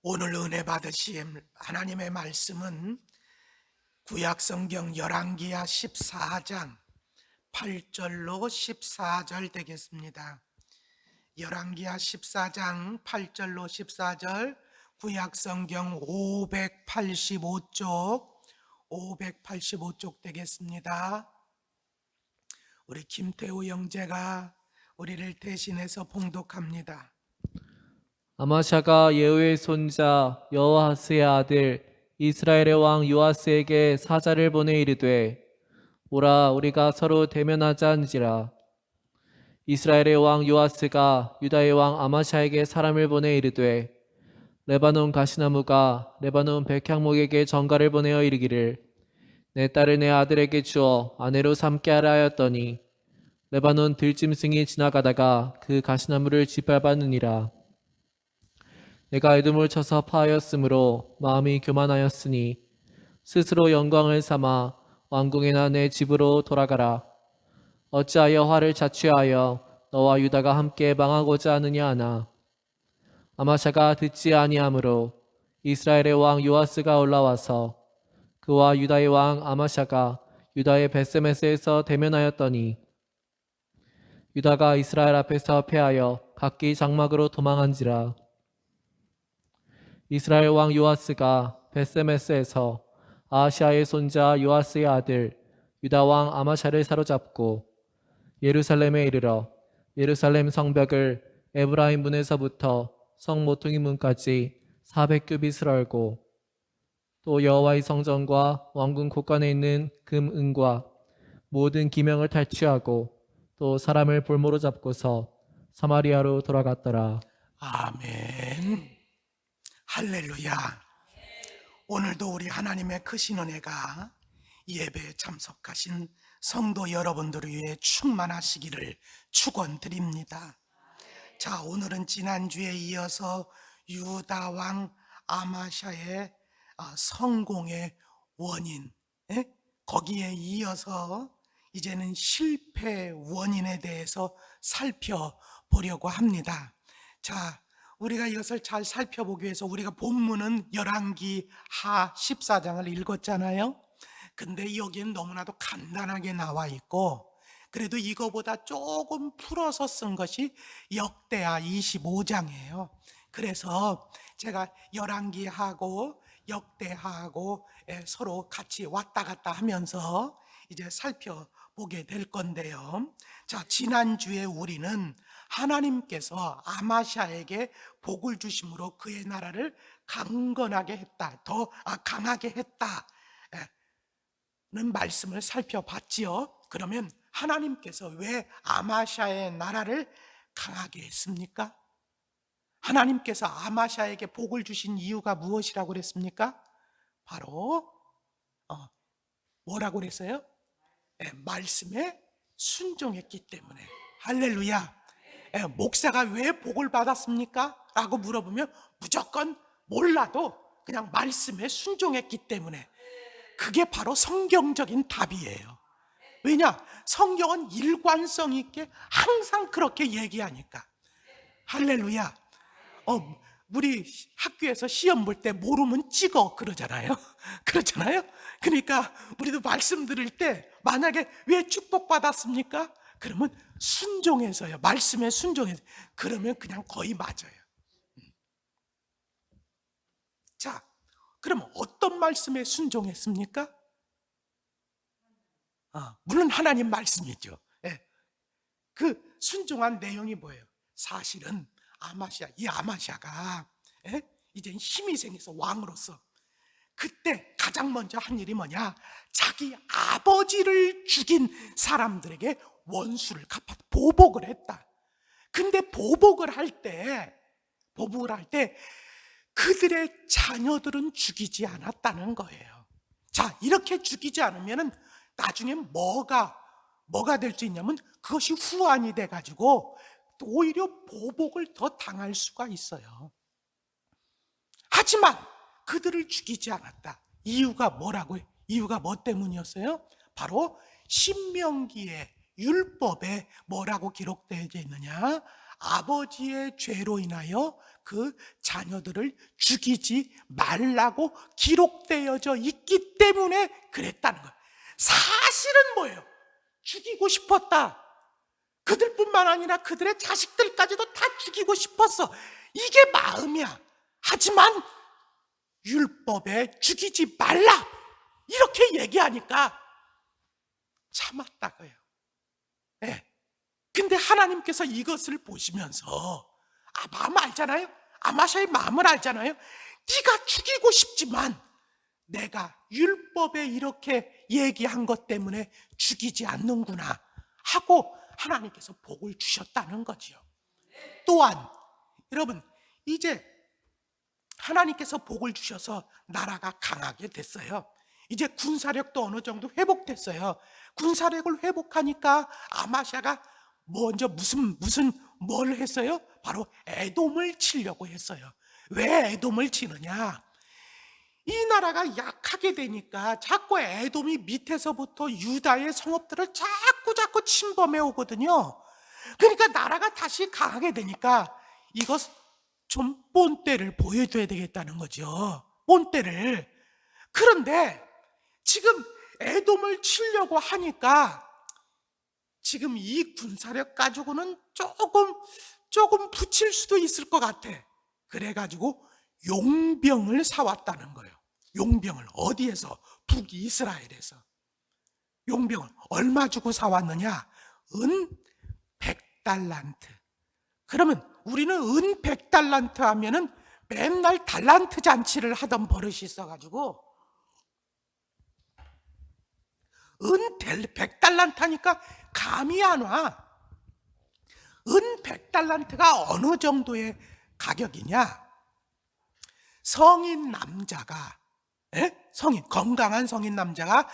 오늘 은혜 받으실 하나님의 말씀은 구약성경 열왕기하 14장 8절로 14절 되겠습니다. 열왕기하 14장 8절로 14절, 구약성경 585쪽 되겠습니다. 우리 김태우 형제가 우리를 대신해서 봉독합니다. 아마샤가 예후의 손자 여호아스의 아들 이스라엘의 왕 요아스에게 사자를 보내 이르되, 오라, 우리가 서로 대면하자 한지라. 이스라엘의 왕 요아스가 유다의 왕 아마샤에게 사람을 보내 이르되, 레바논 가시나무가 레바논 백향목에게 전가를 보내어 이르기를, 내 딸을 내 아들에게 주어 아내로 삼게 하라 하였더니, 레바논 들짐승이 지나가다가 그 가시나무를 짓밟았느니라. 내가 에돔을 쳐서 파하였으므로 마음이 교만하였으니 스스로 영광을 삼아 왕궁이나 내 집으로 돌아가라. 어찌하여 화를 자취하여 너와 유다가 함께 망하고자 하느냐 하나. 아마샤가 듣지 아니하므로 이스라엘의 왕 요아스가 올라와서 그와 유다의 왕 아마샤가 유다의 벳세메스에서 대면하였더니, 유다가 이스라엘 앞에서 패하여 각기 장막으로 도망한지라. 이스라엘 왕 요아스가 벳세메스에서 아하시아의 손자 요아스의 아들 유다 왕 아마샤를 사로잡고 예루살렘에 이르러 예루살렘 성벽을 에브라임 문에서부터 성 모퉁이 문까지 400규빗을 얼고, 또 여호와의 성전과 왕궁 곳간에 있는 금, 은과 모든 기명을 탈취하고 또 사람을 볼모로 잡고서 사마리아로 돌아갔더라. 아멘. 할렐루야. 오늘도 우리 하나님의 크신 은혜가 예배에 참석하신 성도 여러분들을 위해 충만하시기를 축원드립니다. 자, 오늘은 지난주에 이어서 유다 왕 아마샤의 성공의 원인, 거기에 이어서 이제는 실패 원인에 대해서 살펴보려고 합니다. 자, 우리가 이것을 잘 살펴보기 위해서 우리가 본문은 열왕기하 14장을 읽었잖아요. 근데 여기엔 너무나도 간단하게 나와 있고, 그래도 이거보다 조금 풀어서 쓴 것이 역대하 25장이에요. 그래서 제가 열왕기하고 역대하고 서로 같이 왔다 갔다 하면서 이제 살펴보게 될 건데요. 자, 지난주에 우리는 하나님께서 아마샤에게 복을 주심으로 그의 나라를 강건하게 했다, 더 강하게 했다는 말씀을 살펴봤지요. 그러면 하나님께서 왜 아마샤의 나라를 강하게 했습니까? 하나님께서 아마샤에게 복을 주신 이유가 무엇이라고 그랬습니까? 바로 뭐라고 그랬어요? 말씀에 순종했기 때문에. 할렐루야. 목사가 왜 복을 받았습니까? 라고 물어보면 무조건 몰라도 그냥 말씀에 순종했기 때문에. 그게 바로 성경적인 답이에요. 왜냐? 성경은 일관성 있게 항상 그렇게 얘기하니까. 할렐루야. 우리 학교에서 시험 볼 때 모르면 찍어 그러잖아요. 그렇잖아요. 그러니까 우리도 말씀 들을 때 만약에 왜 축복받았습니까? 그러면 순종해서요. 말씀에 순종해서. 그러면 그냥 거의 맞아요. 자, 그럼 어떤 말씀에 순종했습니까? 물론 하나님 말씀이죠. 그 순종한 내용이 뭐예요? 사실은 이 아마샤가 이제 힘이 생겨서 왕으로서 그때 가장 먼저 한 일이 뭐냐? 자기 아버지를 죽인 사람들에게 원수를 갚아 보복을 했다. 근데 보복을 할 때 그들의 자녀들은 죽이지 않았다는 거예요. 자, 이렇게 죽이지 않으면 나중에 뭐가 될 수 있냐면 그것이 후환이 돼가지고 오히려 보복을 더 당할 수가 있어요. 하지만 그들을 죽이지 않았다. 이유가 뭐라고요? 이유가 뭐 때문이었어요? 바로 신명기의 율법에 뭐라고 기록되어 있느냐? 아버지의 죄로 인하여 그 자녀들을 죽이지 말라고 기록되어져 있기 때문에 그랬다는 거예요. 사실은 뭐예요? 죽이고 싶었다. 그들뿐만 아니라 그들의 자식들까지도 다 죽이고 싶었어. 이게 마음이야. 하지만 율법에 죽이지 말라 이렇게 얘기하니까 참았다고요. 네. 근데 하나님께서 이것을 보시면서 마음 알잖아요. 아마샤의 마음을 알잖아요. 네가 죽이고 싶지만 내가 율법에 이렇게 얘기한 것 때문에 죽이지 않는구나 하고 하나님께서 복을 주셨다는 거지요. 또한 여러분 이제 하나님께서 복을 주셔서 나라가 강하게 됐어요. 이제 군사력도 어느 정도 회복됐어요. 군사력을 회복하니까 아마샤가 먼저 뭘 했어요? 바로 에돔을 치려고 했어요. 왜 에돔을 치느냐? 이 나라가 약하게 되니까 자꾸 에돔이 밑에서부터 유다의 성읍들을 자꾸 침범해 오거든요. 그러니까 나라가 다시 강하게 되니까 이것 좀 본때를 보여줘야 되겠다는 거죠. 본때를. 그런데 지금 에돔을 치려고 하니까 지금 이 군사력 가지고는 조금 붙일 수도 있을 것 같아. 그래가지고 용병을 사왔다는 거예요. 용병을 어디에서? 북이스라엘에서. 용병을 얼마 주고 사왔느냐? 은 100달란트. 그러면 우리는 은 100달란트 하면은 맨날 달란트 잔치를 하던 버릇이 있어가지고 은 100달란트 하니까 감이 안 와. 은 100달란트가 어느 정도의 가격이냐? 성인 남자가 건강한 성인 남자가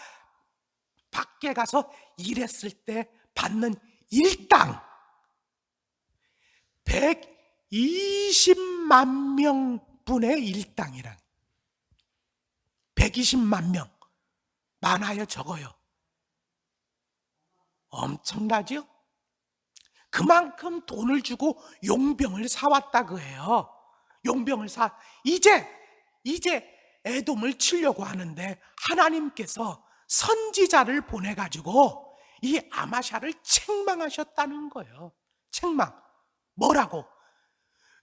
밖에 가서 일했을 때 받는 일당 120만 명분의 일당이란 120만 명. 많아요, 적어요? 엄청나죠? 그만큼 돈을 주고 용병을 사왔다고 해요. 용병을 이제 에돔을 치려고 하는데 하나님께서 선지자를 보내가지고 이 아마샤를 책망하셨다는 거예요. 책망. 뭐라고?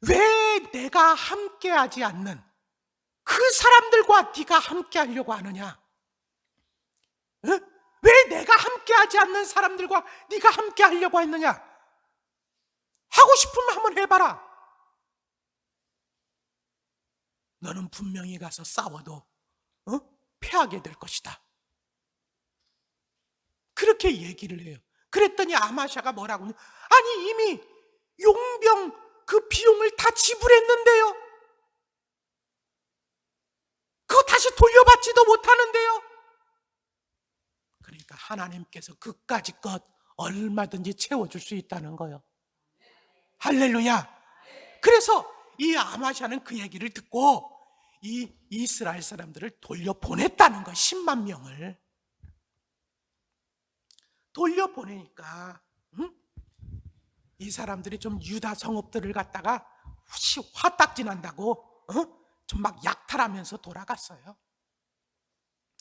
왜 내가 함께하지 않는 그 사람들과 네가 함께하려고 하느냐? 왜 내가 함께하지 않는 사람들과 네가 함께하려고 했느냐? 하고 싶으면 한번 해봐라. 너는 분명히 가서 싸워도 패하게 될 것이다. 그렇게 얘기를 해요. 그랬더니 아마샤가 뭐라고? 아니 이미 용병 그 비용을 다 지불했는데요. 그거 다시 돌려받지도 못하는데요. 그러니까 하나님께서 그까지 것 얼마든지 채워줄 수 있다는 거예요. 할렐루야. 그래서 이 아마샤는 그 얘기를 듣고 이 이스라엘 사람들을 돌려보냈다는 거예요. 10만 명을 돌려보내니까 이 사람들이 좀 유다 성읍들을 갖다가 화딱지 난다고 좀 막 약탈하면서 돌아갔어요.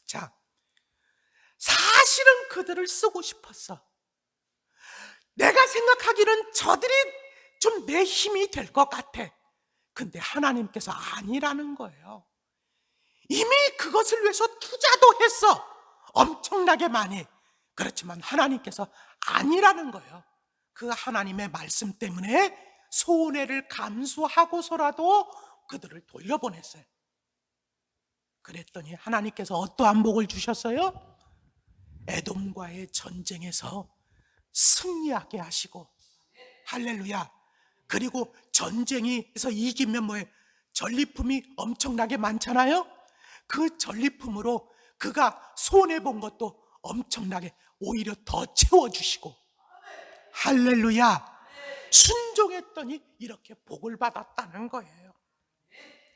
자, 사실은 그들을 쓰고 싶었어. 내가 생각하기는 저들이 좀 내 힘이 될 것 같아. 근데 하나님께서 아니라는 거예요. 이미 그것을 위해서 투자도 했어. 엄청나게 많이. 그렇지만 하나님께서 아니라는 거예요. 그 하나님의 말씀 때문에 손해를 감수하고서라도 그들을 돌려보냈어요. 그랬더니 하나님께서 어떠한 복을 주셨어요? 에돔과의 전쟁에서 승리하게 하시고, 할렐루야. 그리고 전쟁에서 이기면 뭐예요? 전리품이 엄청나게 많잖아요. 그 전리품으로 그가 손해본 것도 엄청나게 오히려 더 채워주시고, 할렐루야. 순종했더니 이렇게 복을 받았다는 거예요.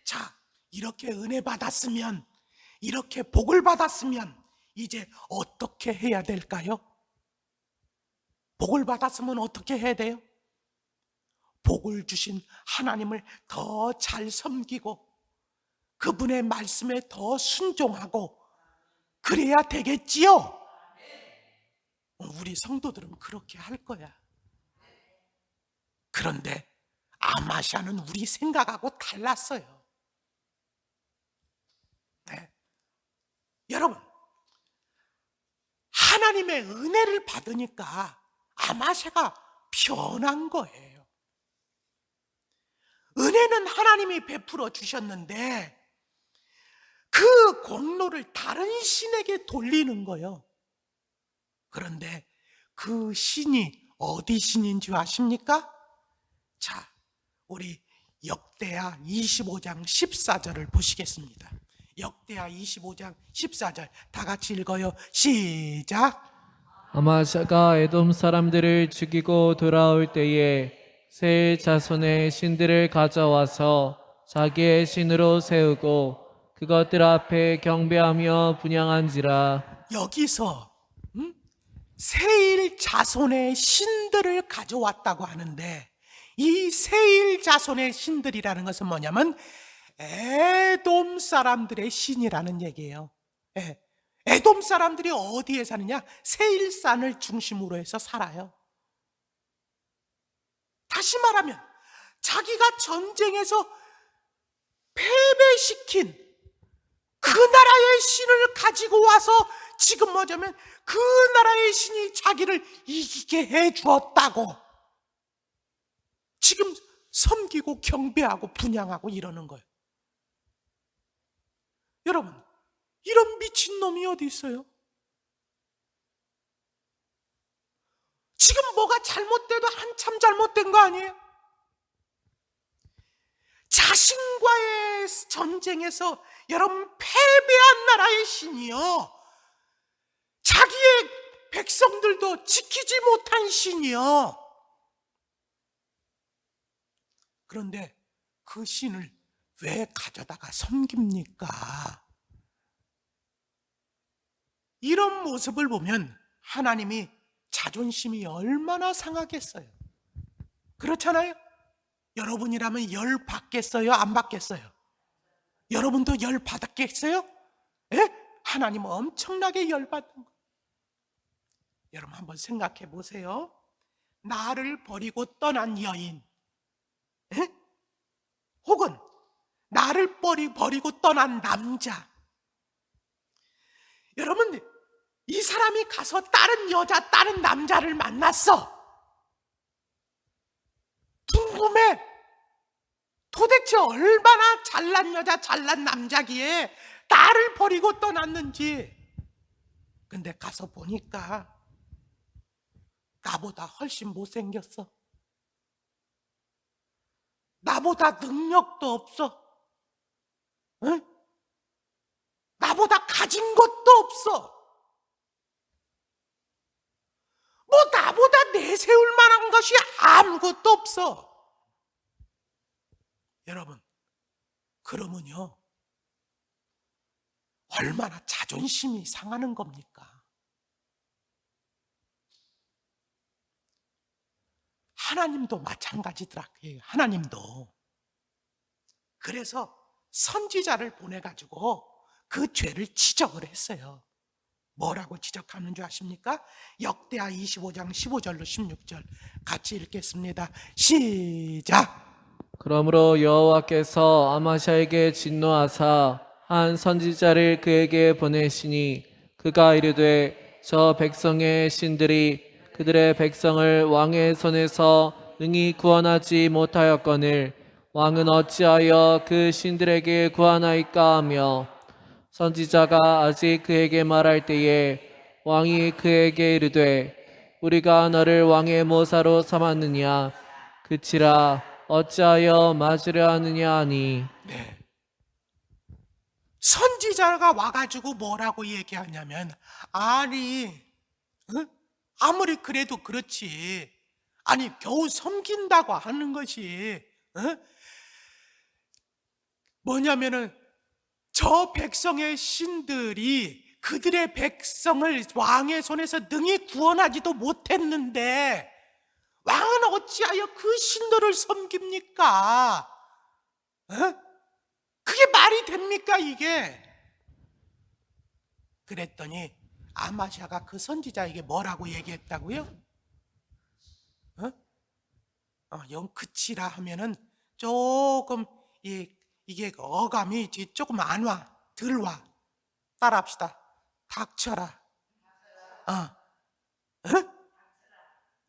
자, 이렇게 은혜 받았으면, 이렇게 복을 받았으면 이제 어떻게 해야 될까요? 복을 받았으면 어떻게 해야 돼요? 복을 주신 하나님을 더 잘 섬기고 그분의 말씀에 더 순종하고 그래야 되겠지요. 우리 성도들은 그렇게 할 거야. 그런데 아마시아는 우리 생각하고 달랐어요. 네. 여러분, 하나님의 은혜를 받으니까 아마시아가 변한 거예요. 은혜는 하나님이 베풀어 주셨는데 그 공로를 다른 신에게 돌리는 거예요. 그런데 그 신이 어디 신인지 아십니까? 자, 우리 역대하 25장 14절을 보시겠습니다. 역대하 25장 14절 다 같이 읽어요. 시작. 아마샤가 에돔 사람들을 죽이고 돌아올 때에 세 자손의 신들을 가져와서 자기의 신으로 세우고 그것들 앞에 경배하며 분향한지라. 여기서 세일 자손의 신들을 가져왔다고 하는데 이 세일 자손의 신들이라는 것은 뭐냐면 에돔 사람들의 신이라는 얘기예요. 에돔 사람들이 어디에 사느냐? 세일산을 중심으로 해서 살아요. 다시 말하면 자기가 전쟁에서 패배시킨 그 나라의 신을 가지고 와서 지금 뭐냐면 그 나라의 신이 자기를 이기게 해주었다고 지금 섬기고 경배하고 분향하고 이러는 거예요. 여러분, 이런 미친놈이 어디 있어요? 지금 뭐가 잘못돼도 한참 잘못된 거 아니에요? 자신과의 전쟁에서 여러분 패배한 나라의 신이요, 자기의 백성들도 지키지 못한 신이요. 그런데 그 신을 왜 가져다가 섬깁니까? 이런 모습을 보면 하나님이 자존심이 얼마나 상하겠어요. 그렇잖아요? 여러분이라면 열 받겠어요? 안 받겠어요? 여러분도 열 받았겠어요? 예? 하나님 엄청나게 열 받는 거예요. 여러분 한번 생각해 보세요. 나를 버리고 떠난 여인, 예? 혹은 나를 버리고 떠난 남자. 여러분, 이 사람이 가서 다른 여자, 다른 남자를 만났어. 궁금해. 도대체 얼마나 잘난 여자, 잘난 남자기에 나를 버리고 떠났는지. 근데 가서 보니까 나보다 훨씬 못생겼어. 나보다 능력도 없어. 응? 나보다 가진 것도 없어. 뭐 나보다 내세울 만한 것이 아무것도 없어. 여러분, 그러면요 얼마나 자존심이 상하는 겁니까? 하나님도 마찬가지더라고요. 하나님도. 그래서 선지자를 보내가지고 그 죄를 지적을 했어요. 뭐라고 지적하는 줄 아십니까? 역대하 25장 15절로 16절 같이 읽겠습니다. 시작. 그러므로 여호와께서 아마샤에게 진노하사 한 선지자를 그에게 보내시니 그가 이르되 저 백성의 신들이 그들의 백성을 왕의 손에서 능히 구원하지 못하였거늘 왕은 어찌하여 그 신들에게 구하나이까 하며, 선지자가 아직 그에게 말할 때에 왕이 그에게 이르되 우리가 너를 왕의 모사로 삼았느냐 그치라 어찌하여 맞으려 하느냐 하니. 네. 선지자가 와가지고 뭐라고 얘기하냐면, 아니, 아무리 그래도 그렇지, 아니 겨우 섬긴다고 하는 것이 뭐냐면은 저 백성의 신들이 그들의 백성을 왕의 손에서 능히 구원하지도 못했는데 왕은 어찌하여 그 신들을 섬깁니까? 어? 그게 말이 됩니까 이게? 그랬더니 아마샤가 그 선지자에게 뭐라고 얘기했다고요? 영 그치라 하면은 조금 이게 어감이 조금 안 와, 들 와. 따라합시다. 닥쳐라.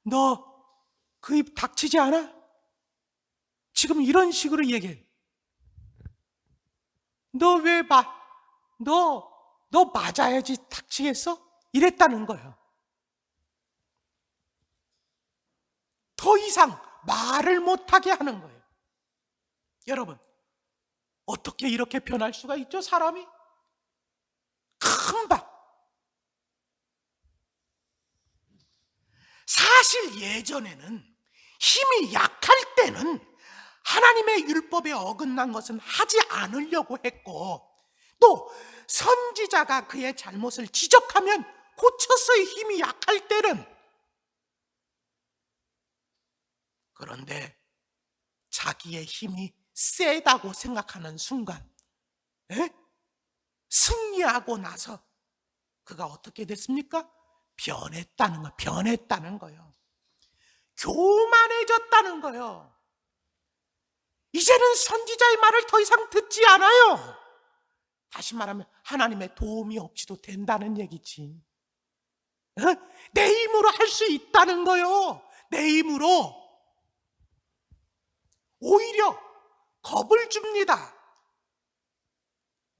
너 그 입 닥치지 않아? 지금 이런 식으로 얘기해. 너 맞아야지 닥치겠어? 이랬다는 거예요. 더 이상 말을 못하게 하는 거예요. 여러분, 어떻게 이렇게 변할 수가 있죠, 사람이? 금방. 사실 예전에는 힘이 약할 때는 하나님의 율법에 어긋난 것은 하지 않으려고 했고, 또 선지자가 그의 잘못을 지적하면 고쳤어요, 힘이 약할 때는. 그런데 자기의 힘이 세다고 생각하는 순간 승리하고 나서 그가 어떻게 됐습니까? 변했다는 거예요. 교만해졌다는 거예요. 이제는 선지자의 말을 더 이상 듣지 않아요. 다시 말하면 하나님의 도움이 없이도 된다는 얘기지. 내 힘으로 할 수 있다는 거예요. 내 힘으로. 오히려 겁을 줍니다.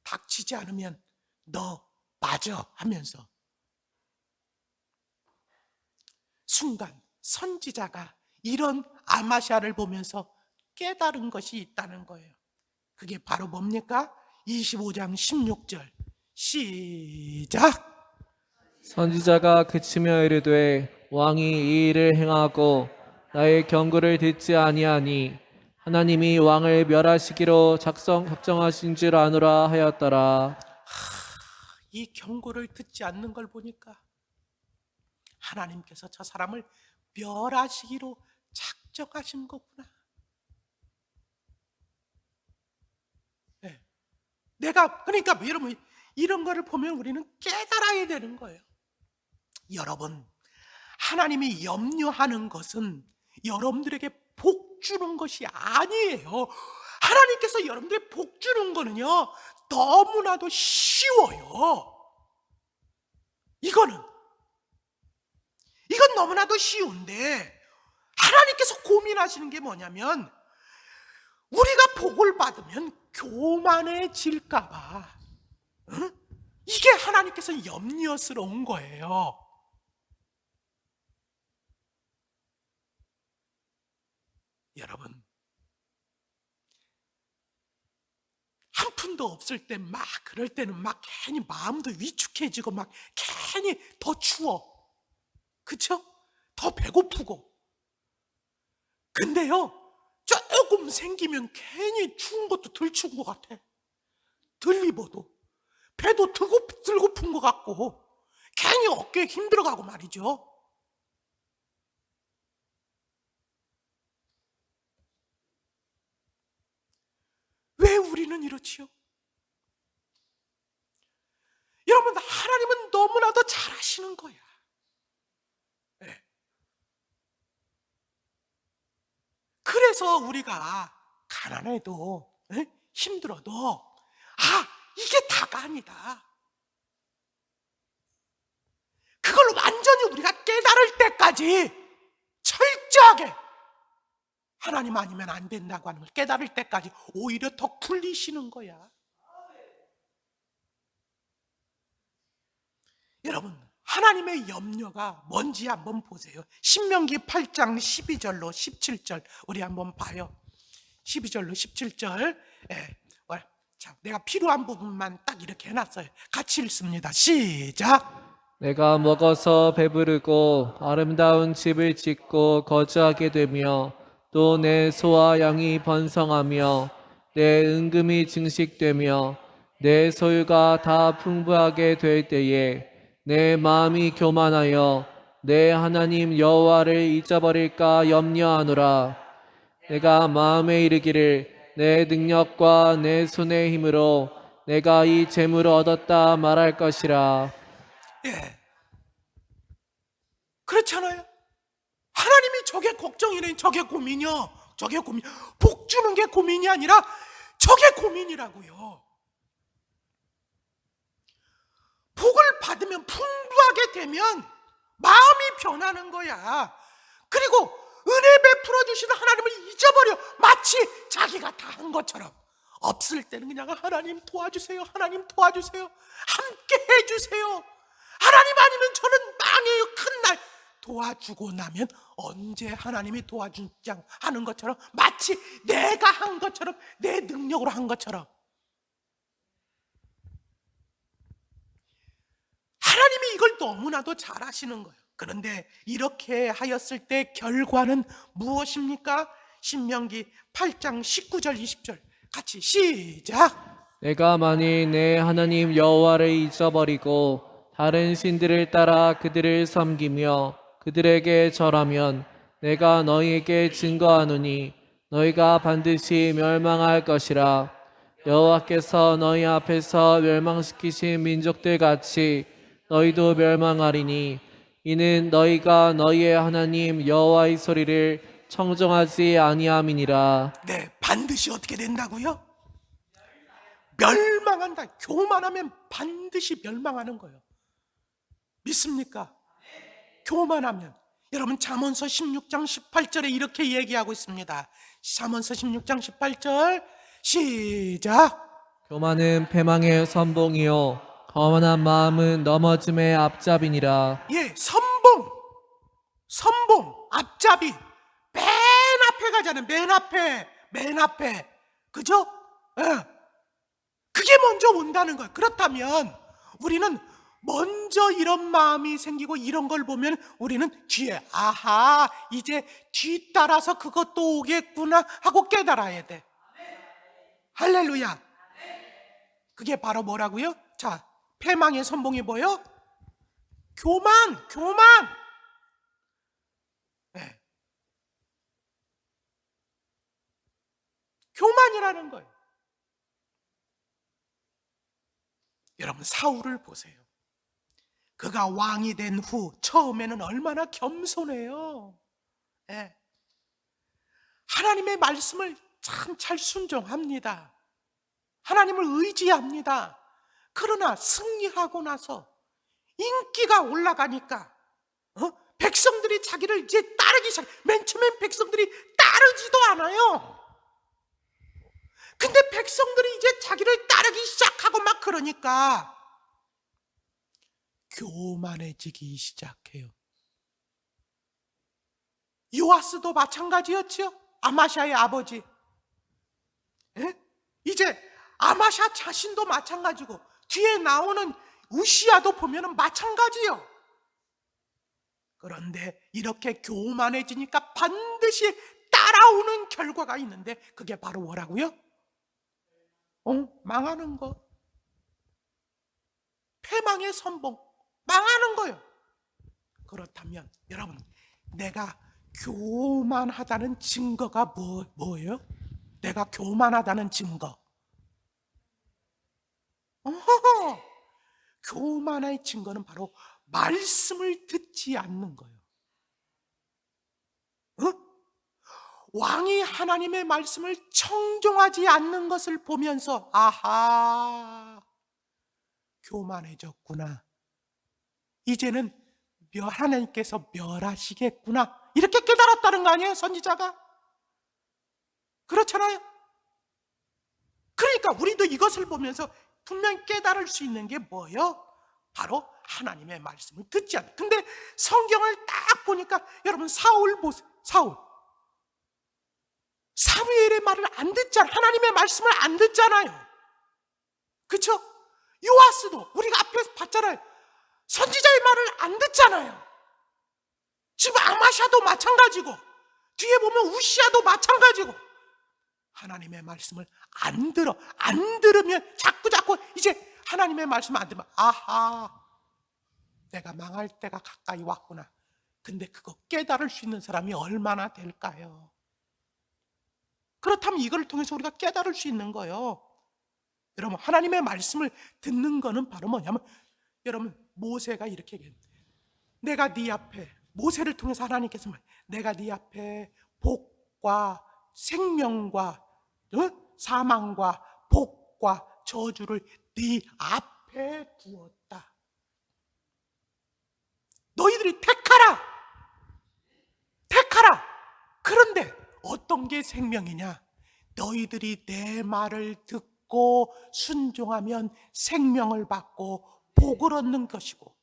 닥치지 않으면 너 맞아 하면서. 순간 선지자가 이런 아마샤를 보면서 깨달은 것이 있다는 거예요. 그게 바로 뭡니까? 25장 16절 시작. 선지자가 그치며 이르되 왕이 이 일을 행하고 나의 경고를 듣지 아니하니 하나님이 왕을 멸하시기로 작정하신 줄 아노라 하였더라. 이 경고를 듣지 않는 걸 보니까 하나님께서 저 사람을 멸하시기로 작정하신 거구나. 내가 그러니까 여러분 이런 거를 보면 우리는 깨달아야 되는 거예요. 여러분, 하나님이 염려하는 것은 여러분들에게 복 주는 것이 아니에요. 하나님께서 여러분들에게 복 주는 거는요, 너무나도 쉬워요. 이건 너무나도 쉬운데 하나님께서 고민하시는 게 뭐냐면 우리가 복을 받으면 교만해질까 봐. 이게 하나님께서 염려스러운 거예요. 여러분, 한 푼도 없을 때 막 그럴 때는 막 괜히 마음도 위축해지고 막 괜히 더 추워. 그쵸? 더 배고프고. 근데요, 조금 생기면 괜히 추운 것도 덜 추운 것 같아. 덜 입어도. 배도 덜 고픈 것 같고 괜히 어깨에 힘들어가고 말이죠. 왜 우리는 이렇지요? 여러분, 하나님은 너무나도 잘하시는 거야. 네. 그래서 우리가 가난해도 힘들어도 이게 다가 아니다. 그걸 완전히 우리가 깨달을 때까지 철저하게 하나님 아니면 안 된다고 하는 걸 깨달을 때까지 오히려 더 굴리시는 거야. 여러분, 하나님의 염려가 뭔지 한번 보세요. 신명기 8장 12절로 17절 우리 한번 봐요. 12절로 17절. 자, 내가 필요한 부분만 딱 이렇게 해놨어요. 같이 읽습니다. 시작. 내가 먹어서 배부르고 아름다운 집을 짓고 거주하게 되며 또 내 소와 양이 번성하며 내 은금이 증식되며 내 소유가 다 풍부하게 될 때에 내 마음이 교만하여 내 하나님 여호와를 잊어버릴까 염려하노라. 내가 마음에 이르기를 내 능력과 내 손의 힘으로 내가 이 재물을 얻었다 말할 것이라. 예, 그렇잖아요. 하나님이 저게 걱정이네, 저게 고민이요. 저게 고민, 복 주는 게 고민이 아니라 저게 고민이라고요. 복을 받으면, 풍부하게 되면 마음이 변하는 거야. 그리고 은혜 베풀어 주시는 하나님을 잊어버려. 마치 자기가 다 한 것처럼. 없을 때는 그냥 하나님 도와주세요, 하나님 도와주세요, 함께 해주세요, 하나님 아니면 저는 망해요, 큰날. 도와주고 나면 언제 하나님이 도와주지 하는 것처럼, 마치 내가 한 것처럼, 내 능력으로 한 것처럼. 하나님이 이걸 너무나도 잘 아시는 거예요. 그런데 이렇게 하였을 때 결과는 무엇입니까? 신명기 8장 19절 20절 같이 시작. 내가 만일 내 하나님 여호와를 잊어버리고 다른 신들을 따라 그들을 섬기며 그들에게 절하면 내가 너희에게 증거하노니 너희가 반드시 멸망할 것이라. 여호와께서 너희 앞에서 멸망시키신 민족들 같이 너희도 멸망하리니 이는 너희가 너희의 하나님 여호와의 소리를 청정하지 아니함이니라. 네, 반드시 어떻게 된다고요? 멸망한다. 교만하면 반드시 멸망하는 거예요. 믿습니까? 교만하면. 여러분, 잠언서 16장 18절에 이렇게 얘기하고 있습니다. 잠언서 16장 18절 시작. 교만은 패망의 선봉이요 거만한 마음은 넘어짐의 앞잡이니라. 예, 선봉, 앞잡이. 맨 앞에 가자는, 맨 앞에. 그죠? 예. 그게 먼저 온다는 거예요. 그렇다면 우리는 먼저 이런 마음이 생기고 이런 걸 보면 우리는 뒤에, 아하, 이제 뒤따라서 그것도 오겠구나 하고 깨달아야 돼. 할렐루야. 그게 바로 뭐라고요? 자, 패망의 선봉이 뭐예요? 교만. 네. 교만이라는 거예요. 여러분, 사울을 보세요. 그가 왕이 된 후 처음에는 얼마나 겸손해요. 네. 하나님의 말씀을 참 잘 순종합니다. 하나님을 의지합니다. 그러나 승리하고 나서 인기가 올라가니까 백성들이 자기를 이제 따르기 시작. 맨 처음엔 백성들이 따르지도 않아요. 근데 백성들이 이제 자기를 따르기 시작하고 막 그러니까 교만해지기 시작해요. 요아스도 마찬가지였죠. 아마샤의 아버지. 에? 이제 아마샤 자신도 마찬가지고 뒤에 나오는 우시아도 보면 마찬가지요. 그런데 이렇게 교만해지니까 반드시 따라오는 결과가 있는데 그게 바로 뭐라고요? 망하는 거. 패망의 선봉. 망하는 거요. 그렇다면 여러분, 내가 교만하다는 증거가 뭐예요? 내가 교만하다는 증거. 교만의 증거는 바로 말씀을 듣지 않는 거예요. 왕이 하나님의 말씀을 청종하지 않는 것을 보면서 아하, 교만해졌구나. 이제는 하나님께서 멸하시겠구나. 이렇게 깨달았다는 거 아니에요, 선지자가? 그렇잖아요. 그러니까 우리도 이것을 보면서 분명히 깨달을 수 있는 게 뭐예요? 바로 하나님의 말씀을 듣지 않는. 근데 성경을 딱 보니까 여러분, 사울 보세요. 사무엘의 말을 안 듣잖아요. 하나님의 말씀을 안 듣잖아요. 그렇죠? 요아스도 우리가 앞에서 봤잖아요. 선지자의 말을 안 듣잖아요. 지금 아마샤도 마찬가지고 뒤에 보면 우시아도 마찬가지고 하나님의 말씀을 안 들으면 자꾸 이제 하나님의 말씀을 안 들으면 아하, 내가 망할 때가 가까이 왔구나. 근데 그거 깨달을 수 있는 사람이 얼마나 될까요? 그렇다면 이걸 통해서 우리가 깨달을 수 있는 거예요. 여러분, 하나님의 말씀을 듣는 거는 바로 뭐냐면, 여러분, 모세가 이렇게 얘기했는데, 내가 네 앞에, 모세를 통해서 하나님께서 내가 네 앞에 복과 생명과 사망과 복과 저주를 네 앞에 두었다. 너희들이 택하라. 그런데 어떤 게 생명이냐? 너희들이 내 말을 듣고 순종하면 생명을 받고 복을 얻는 것이고,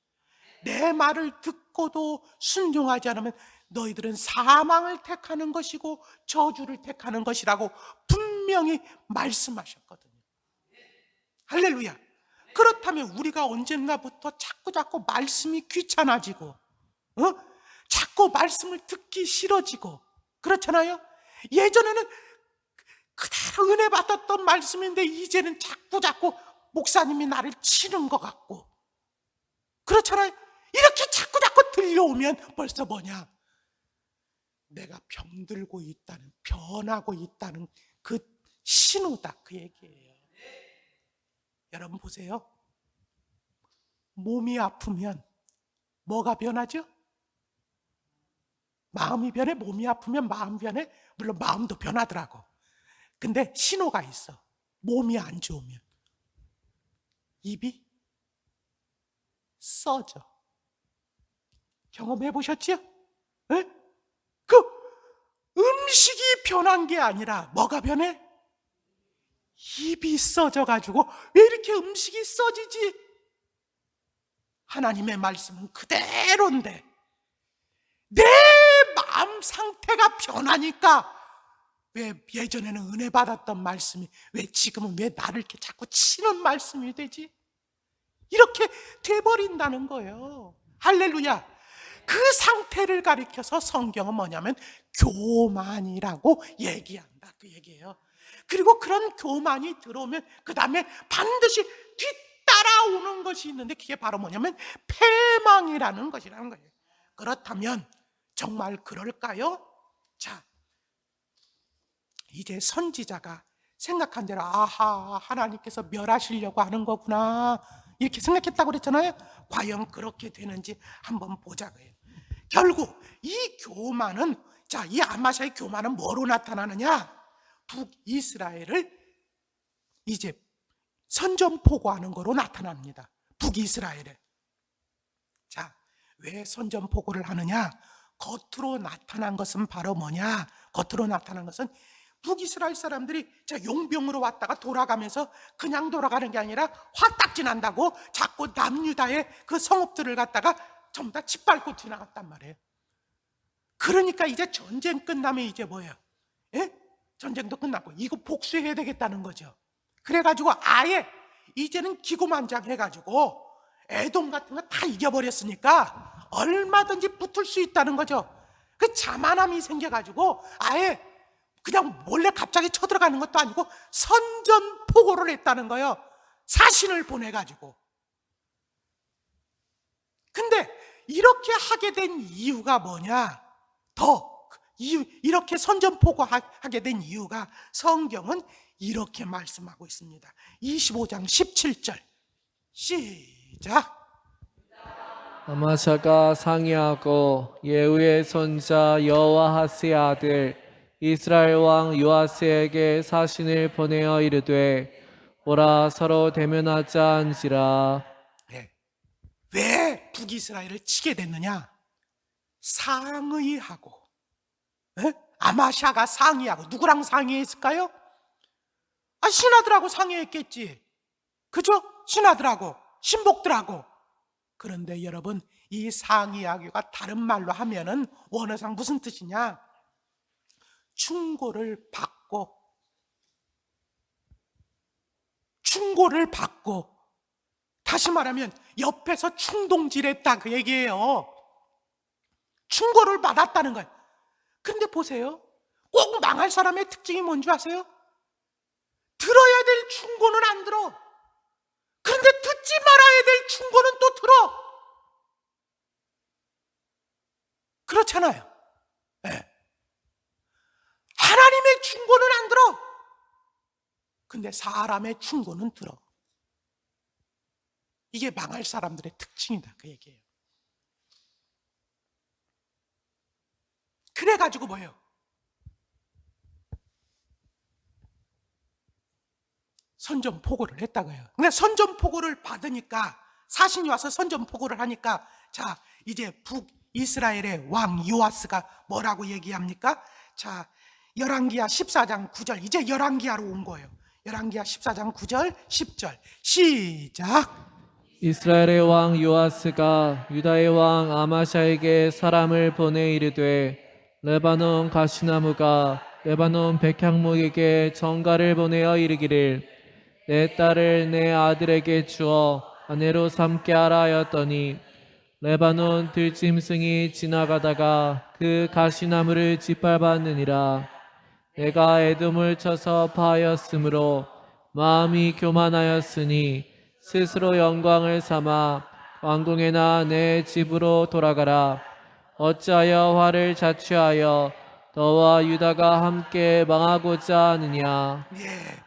내 말을 듣고도 순종하지 않으면 너희들은 사망을 택하는 것이고 저주를 택하는 것이라고 분명히 말씀하셨거든요. 할렐루야. 그렇다면 우리가 언젠가부터 자꾸 말씀이 귀찮아지고 자꾸 말씀을 듣기 싫어지고 그렇잖아요. 예전에는 그대로 은혜 받았던 말씀인데 이제는 자꾸 목사님이 나를 치는 것 같고 그렇잖아요. 이렇게 자꾸 들려오면 벌써 뭐냐? 내가 병들고 있다는, 변하고 있다는 그 신호다, 그 얘기예요. 여러분 보세요. 몸이 아프면 뭐가 변하죠? 마음이 변해. 몸이 아프면 마음 변해. 물론 마음도 변하더라고. 근데 신호가 있어. 몸이 안 좋으면 입이 써져. 경험해 보셨지요? 그 음식이 변한 게 아니라 뭐가 변해? 입이 써져가지고. 왜 이렇게 음식이 써지지? 하나님의 말씀은 그대로인데 내 마음 상태가 변하니까 왜 예전에는 은혜 받았던 말씀이 왜 지금은 왜 나를 이렇게 자꾸 치는 말씀이 되지? 이렇게 돼버린다는 거예요. 할렐루야. 그 상태를 가리켜서 성경은 뭐냐면 교만이라고 얘기한다, 그 얘기예요. 그리고 그런 교만이 들어오면 그 다음에 반드시 뒤따라오는 것이 있는데 그게 바로 뭐냐면 패망이라는 것이라는 거예요. 그렇다면 정말 그럴까요? 자, 이제 선지자가 생각한 대로 아하, 하나님께서 멸하시려고 하는 거구나 이렇게 생각했다고 그랬잖아요. 과연 그렇게 되는지 한번 보자고요. 결국 이 교만은, 자, 이 아마샤의 교만은 뭐로 나타나느냐? 북이스라엘을 이제 선전포고하는 거로 나타납니다. 북이스라엘에. 자, 왜 선전포고를 하느냐? 겉으로 나타난 것은 바로 뭐냐? 겉으로 나타난 것은 북이스라엘 사람들이 용병으로 왔다가 돌아가면서 그냥 돌아가는 게 아니라 화딱지 난다고 자꾸 남유다의 그 성읍들을 갖다가 전부 다 짓밟고 지나갔단 말이에요. 그러니까 이제 전쟁 끝나면 이제 뭐예요? 예? 전쟁도 끝났고 이거 복수해야 되겠다는 거죠. 그래가지고 아예 이제는 기고만장해가지고 에돔 같은 거 다 이겨버렸으니까 얼마든지 붙을 수 있다는 거죠. 그 자만함이 생겨가지고 아예 그냥 몰래 갑자기 쳐들어가는 것도 아니고 선전포고를 했다는 거예요. 사신을 보내가지고. 근데 이렇게 하게 된 이유가 뭐냐? 이렇게 선전포고하게 된 이유가 성경은 이렇게 말씀하고 있습니다. 25장 17절 시작. 아마샤가 상의하고 예후의 손자 여호아하스의 아들 이스라엘 왕 요아스에게 사신을 보내어 이르되 오라 서로 대면하자 한지라. 네. 왜 북이스라엘을 치게 됐느냐? 상의하고. 아마샤가 상의하고. 누구랑 상의했을까요? 신하들하고 상의했겠지. 그죠? 신하들하고 신복들하고. 그런데 여러분, 이 상의하기가 다른 말로 하면은 원어상 무슨 뜻이냐? 충고를 받고 다시 말하면 옆에서 충동질했다, 그 얘기예요. 충고를 받았다는 거예요. 근데 보세요, 꼭 망할 사람의 특징이 뭔지 아세요? 들어야 될 충고는 안 들어. 그런데 듣지 말아야 될 충고는 또 들어. 그렇잖아요. 예. 하나님의 충고는 안 들어. 근데 사람의 충고는 들어. 이게 망할 사람들의 특징이다, 그 얘기예요. 그래가지고 뭐예요? 선전포고를 했다고 해요. 근데 선전포고를 받으니까, 사신이 와서 선전포고를 하니까, 자, 이제 북이스라엘의 왕 요아스가 뭐라고 얘기합니까? 자, 열왕기하 14장 9절, 이제 열왕기하로 온 거예요. 열왕기하 14장 9절, 10절 시작. 이스라엘의 왕 요아스가 유다의 왕 아마샤에게 사람을 보내 이르되 레바논 가시나무가 레바논 백향목에게 전가를 보내어 이르기를 내 딸을 내 아들에게 주어 아내로 삼게 하라 하였더니 레바논 들짐승이 지나가다가 그 가시나무를 짓밟았느니라. 내가 애돔을 쳐서 파하였으므로 마음이 교만하였으니 스스로 영광을 삼아 왕궁에나 내 집으로 돌아가라. 어찌하여 화를 자취하여 너와 유다가 함께 망하고자 하느냐. 예,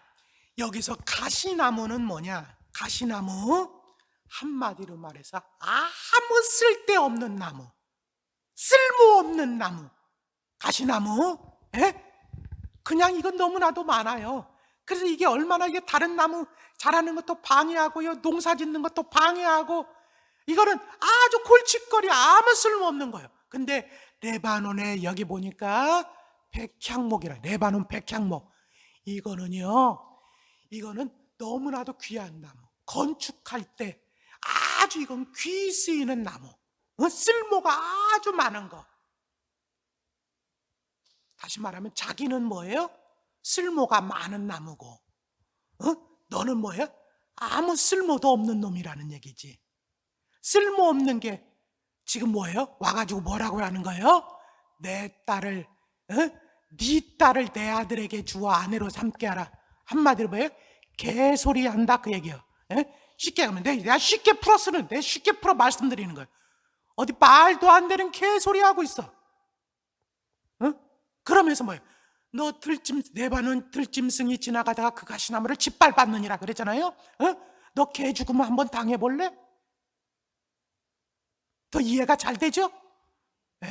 여기서 가시나무는 뭐냐? 가시나무, 한마디로 말해서 아무 쓸데없는 나무, 쓸모없는 나무, 가시나무. 예? 그냥 이건 너무나도 많아요. 그래서 이게 얼마나 이게 다른 나무 자라는 것도 방해하고요, 농사 짓는 것도 방해하고, 이거는 아주 골칫거리, 아무 쓸모없는 거예요. 근데 레바논에 여기 보니까 백향목이라, 레바논 백향목, 이거는요, 이거는 너무나도 귀한 나무, 건축할 때 아주 이건 귀 쓰이는 나무, 쓸모가 아주 많은 거. 다시 말하면 자기는 뭐예요? 쓸모가 많은 나무고, 너는 뭐예요? 아무 쓸모도 없는 놈이라는 얘기지. 쓸모없는 게 지금 뭐예요? 와가지고 뭐라고 하는 거예요? 내 딸을, 네 딸을 내 아들에게 주어 아내로 삼게 하라. 한마디로 뭐예요? 개소리 한다, 그 얘기예요. 쉽게 하면 내가 쉽게 내 쉽게 풀어 말씀드리는 거예요. 어디 말도 안 되는 개소리 하고 있어. 그러면서 뭐예요? 너 레바논 들짐승이 지나가다가 그 가시나무를 짓밟았느니라 그랬잖아요. 너 개 죽으면 한번 당해볼래? 더 이해가 잘 되죠? 네.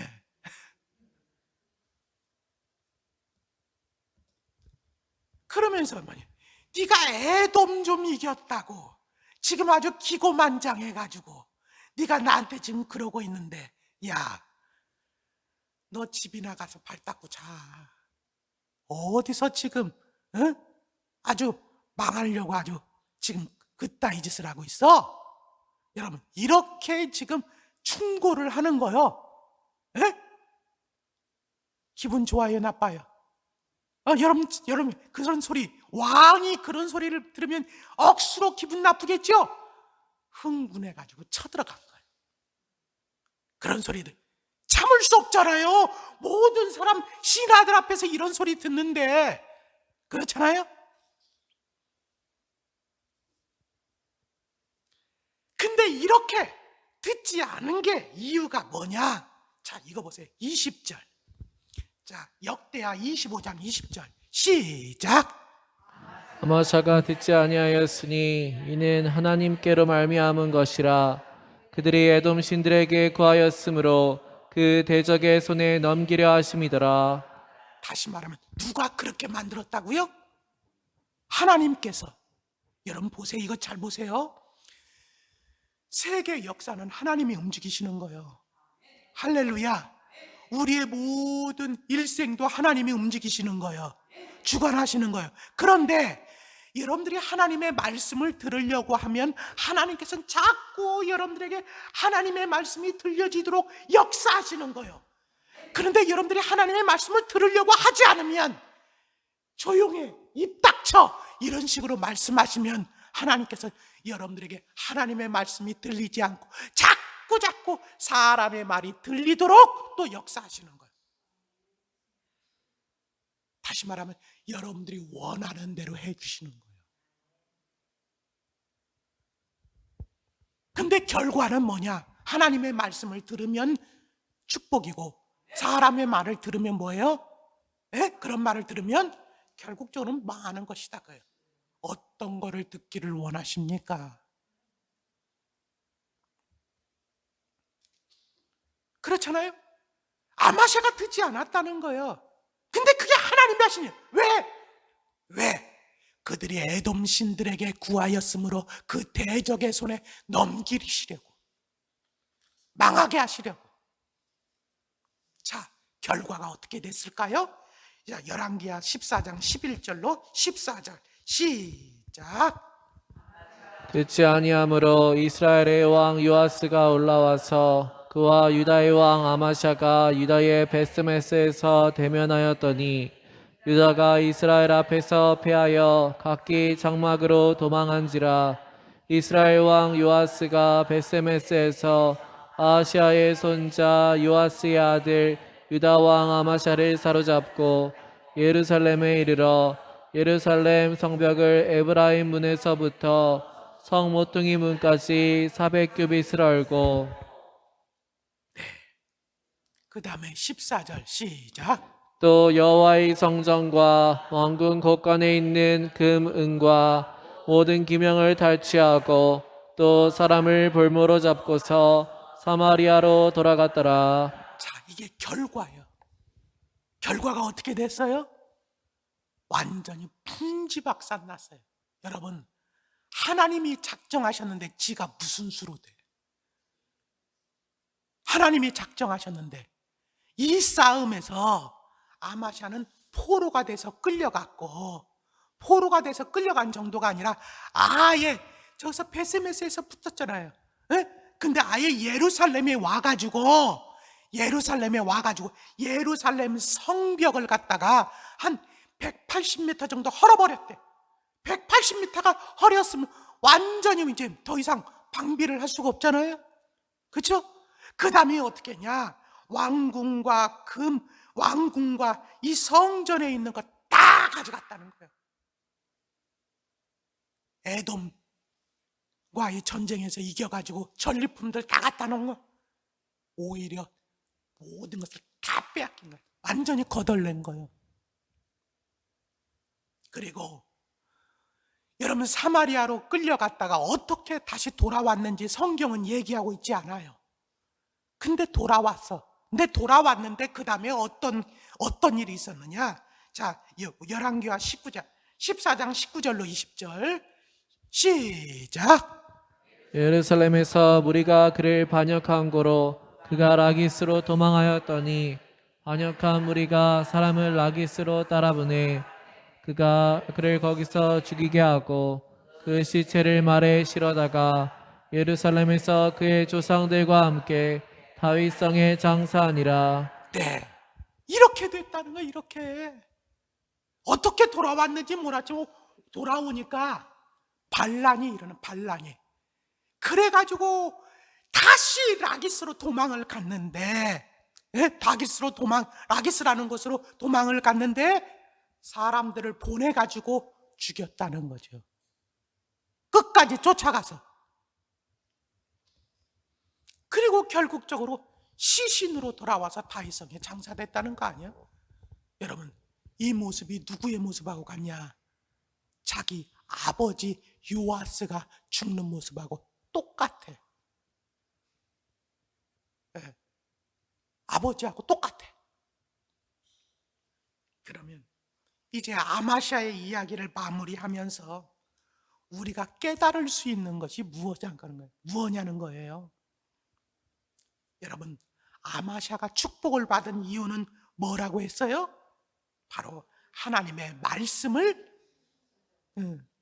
그러면서 뭐냐? 네가 애돔 좀 이겼다고 지금 아주 기고만장해가지고 네가 나한테 지금 그러고 있는데, 야, 너 집이나 가서 발 닦고 자. 어디서 지금 아주 망하려고 아주 지금 그따위 짓을 하고 있어? 여러분, 이렇게 지금 충고를 하는 거요. 기분 좋아요, 나빠요? 여러분 그런 소리, 왕이 그런 소리를 들으면 억수로 기분 나쁘겠죠? 흥분해가지고 쳐들어간 거예요. 그런 소리들 참을 수 없잖아요. 모든 사람 신하들 앞에서 이런 소리 듣는데, 그렇잖아요? 근데 이렇게 듣지 않은 게 이유가 뭐냐? 자, 이거 보세요. 20절. 자, 역대하 25장 20절 시작. 아마샤가 듣지 아니하였으니 이는 하나님께로 말미암은 것이라. 그들이 에돔 신들에게 구하였으므로 그 대적의 손에 넘기려 하심이더라. 다시 말하면 누가 그렇게 만들었다고요? 하나님께서. 여러분 보세요. 이거 잘 보세요. 세계 역사는 하나님이 움직이시는 거예요. 할렐루야. 우리의 모든 일생도 하나님이 움직이시는 거예요. 주관하시는 거예요. 그런데 여러분들이 하나님의 말씀을 들으려고 하면 하나님께서는 자꾸 여러분들에게 하나님의 말씀이 들려지도록 역사하시는 거예요. 그런데 여러분들이 하나님의 말씀을 들으려고 하지 않으면, 조용해, 입 닥쳐, 이런 식으로 말씀하시면 하나님께서 여러분들에게 하나님의 말씀이 들리지 않고 자꾸 사람의 말이 들리도록 또 역사하시는 거예요. 다시 말하면 여러분들이 원하는 대로 해주시는 거예요. 근데 결과는 뭐냐? 하나님의 말씀을 들으면 축복이고 사람의 말을 들으면 뭐예요? 예? 그런 말을 들으면 결국적으로 망하는 것이다. 그예요. 어떤 거를 듣기를 원하십니까? 그렇잖아요. 아마샤가 듣지 않았다는 거예요. 근데 그게 하나님의 하시니 왜? 그들이 에돔 신들에게 구하였으므로 그 대적의 손에 넘기시려고, 망하게 하시려고. 자, 결과가 어떻게 됐을까요? 자, 열왕기하 14장 11절로 14절 시작. 듣지 아니하므로 이스라엘의 왕 요아스가 올라와서 그와 유다의 왕 아마샤가 유다의 베스메스에서 대면하였더니 유다가 이스라엘 앞에서 패하여 각기 장막으로 도망한지라. 이스라엘 왕 요아스가 베스메스에서 아하시아의 손자 요아스의 아들 유다 왕 아마샤를 사로잡고 예루살렘에 이르러 예루살렘 성벽을 에브라임 문에서부터 성 모퉁이 문까지 400규빗을 얼고 그 다음에 14절 시작. 또 여호와의 성전과 왕궁 곳간에 있는 금, 은과 모든 기명을 탈취하고 또 사람을 볼모로 잡고서 사마리아로 돌아갔더라. 자, 이게 결과예요. 결과가 어떻게 됐어요? 완전히 풍지박산 났어요. 여러분, 하나님이 작정하셨는데 지가 무슨 수로 돼? 하나님이 작정하셨는데 이 싸움에서 아마샤는 포로가 돼서 끌려갔고, 포로가 돼서 끌려간 정도가 아니라 아예 저기서 베스메스에서 붙었잖아요. 에? 근데 아예 예루살렘에 와가지고 예루살렘 성벽을 갖다가 한 180m 정도 헐어버렸대. 180m가 헐었으면 완전히 이제 더 이상 방비를 할 수가 없잖아요. 그렇죠? 그 다음에 어떻게 했냐? 왕궁과 이 성전에 있는 거 다 가져갔다는 거예요. 에돔과 이 전쟁에서 이겨가지고 전리품들 다 갖다 놓은 거, 오히려 모든 것을 다 빼앗긴 거예요. 완전히 거덜낸 거예요. 그리고 여러분, 사마리아로 끌려갔다가 어떻게 다시 돌아왔는지 성경은 얘기하고 있지 않아요. 근데 돌아왔어. 근데 돌아왔는데 그 다음에 어떤 일이 있었느냐? 자, 열왕기하 14장 19절로 20절 시작. 예루살렘에서 무리가 그를 반역한 고로 그가 라기스로 도망하였더니 반역한 무리가 사람을 라기스로 따라보내 그가 그를 거기서 죽이게 하고 그 시체를 말에 실어다가 예루살렘에서 그의 조상들과 함께 다윗성에 장사하니라. 네, 이렇게 됐다는 거야. 이렇게 어떻게 돌아왔는지 몰랐지만 돌아오니까 반란이 일어나. 반란이. 그래가지고 다시 라기스로 도망을 갔는데, 라기스라는 곳으로 도망을 갔는데 사람들을 보내가지고 죽였다는 거죠. 끝까지 쫓아가서. 그리고 결국적으로 시신으로 돌아와서 다윗성에 장사됐다는 거 아니에요? 여러분, 이 모습이 누구의 모습하고 같냐? 자기 아버지 요아스가 죽는 모습하고 똑같아. 네. 아버지하고 똑같아. 그러면 이제 아마샤의 이야기를 마무리하면서 우리가 깨달을 수 있는 것이 무엇냐는 거예요. 여러분, 아마샤가 축복을 받은 이유는 뭐라고 했어요? 바로 하나님의 말씀을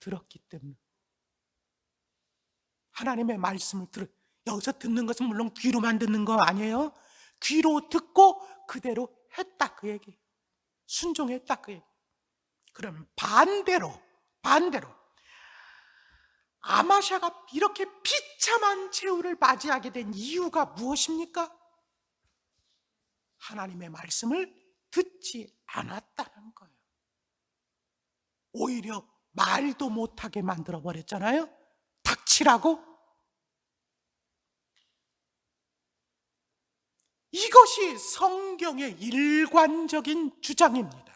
들었기 때문에. 하나님의 말씀을 여기서 듣는 것은 물론 귀로만 듣는 거 아니에요. 귀로 듣고 그대로 했다, 그 얘기. 순종했다, 그 얘기. 그러면 반대로 아마샤가 이렇게 비참한 최후를 맞이하게 된 이유가 무엇입니까? 하나님의 말씀을 듣지 않았다는 거예요. 오히려 말도 못하게 만들어 버렸잖아요. 닥치라고. 이것이 성경의 일관적인 주장입니다.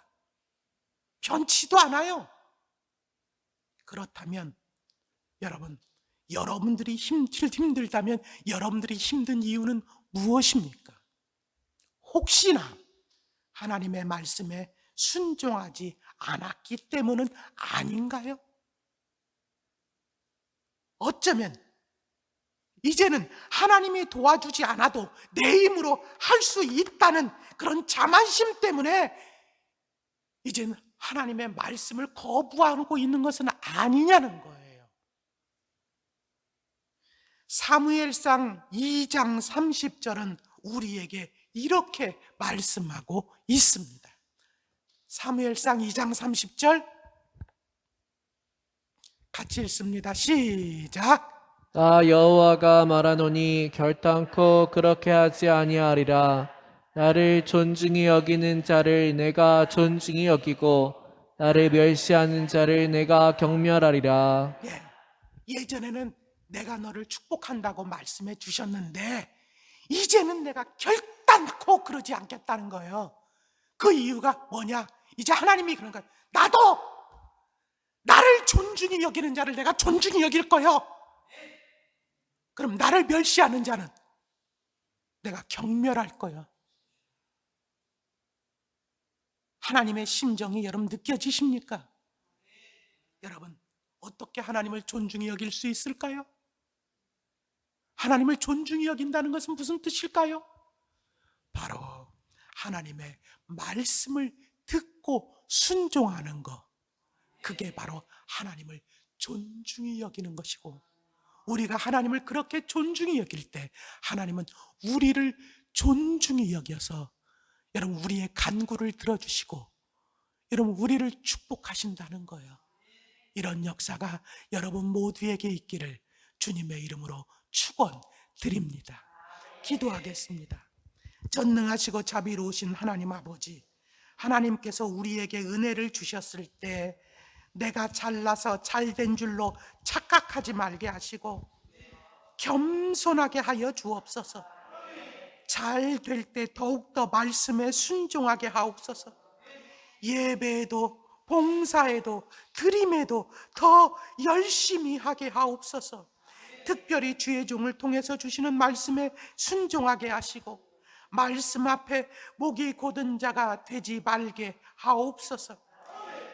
변치도 않아요. 그렇다면 여러분, 여러분들이 힘들다면 여러분들이 힘든 이유는 무엇입니까? 혹시나 하나님의 말씀에 순종하지 않았기 때문은 아닌가요? 어쩌면 이제는 하나님이 도와주지 않아도 내 힘으로 할 수 있다는 그런 자만심 때문에 이제는 하나님의 말씀을 거부하고 있는 것은 아니냐는 거예요. 사무엘상 2장 30절은 우리에게 이렇게 말씀하고 있습니다. 사무엘상 2장 30절 같이 읽습니다. 시작. 나 여호와가 말하노니 결단코 그렇게 하지 아니하리라. 나를 존중히 여기는 자를 내가 존중히 여기고 나를 멸시하는 자를 내가 경멸하리라. 예전에는 내가 너를 축복한다고 말씀해 주셨는데 이제는 내가 결단코 그러지 않겠다는 거예요. 그 이유가 뭐냐? 이제 하나님이 그런 거예요. 나도 나를 존중히 여기는 자를 내가 존중히 여길 거예요. 그럼 나를 멸시하는 자는 내가 경멸할 거예요. 하나님의 심정이 여러분 느껴지십니까? 여러분, 어떻게 하나님을 존중히 여길 수 있을까요? 하나님을 존중히 여긴다는 것은 무슨 뜻일까요? 바로 하나님의 말씀을 듣고 순종하는 것, 그게 바로 하나님을 존중히 여기는 것이고, 우리가 하나님을 그렇게 존중히 여길 때 하나님은 우리를 존중히 여겨서 여러분 우리의 간구를 들어주시고 여러분 우리를 축복하신다는 거예요. 이런 역사가 여러분 모두에게 있기를 주님의 이름으로 축원드립니다. 기도하겠습니다. 전능하시고 자비로우신 하나님 아버지, 하나님께서 우리에게 은혜를 주셨을 때 내가 잘나서 잘된 줄로 착각하지 말게 하시고 겸손하게 하여 주옵소서. 잘 될 때 더욱더 말씀에 순종하게 하옵소서. 예배에도 봉사에도 드림에도 더 열심히 하게 하옵소서. 특별히 주의 종을 통해서 주시는 말씀에 순종하게 하시고 말씀 앞에 목이 곧은 자가 되지 말게 하옵소서.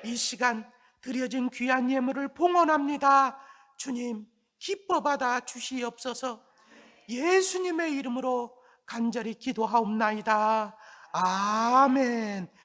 이 시간 드려진 귀한 예물을 봉헌합니다. 주님 기뻐 받아 주시옵소서. 예수님의 이름으로 간절히 기도하옵나이다. 아멘.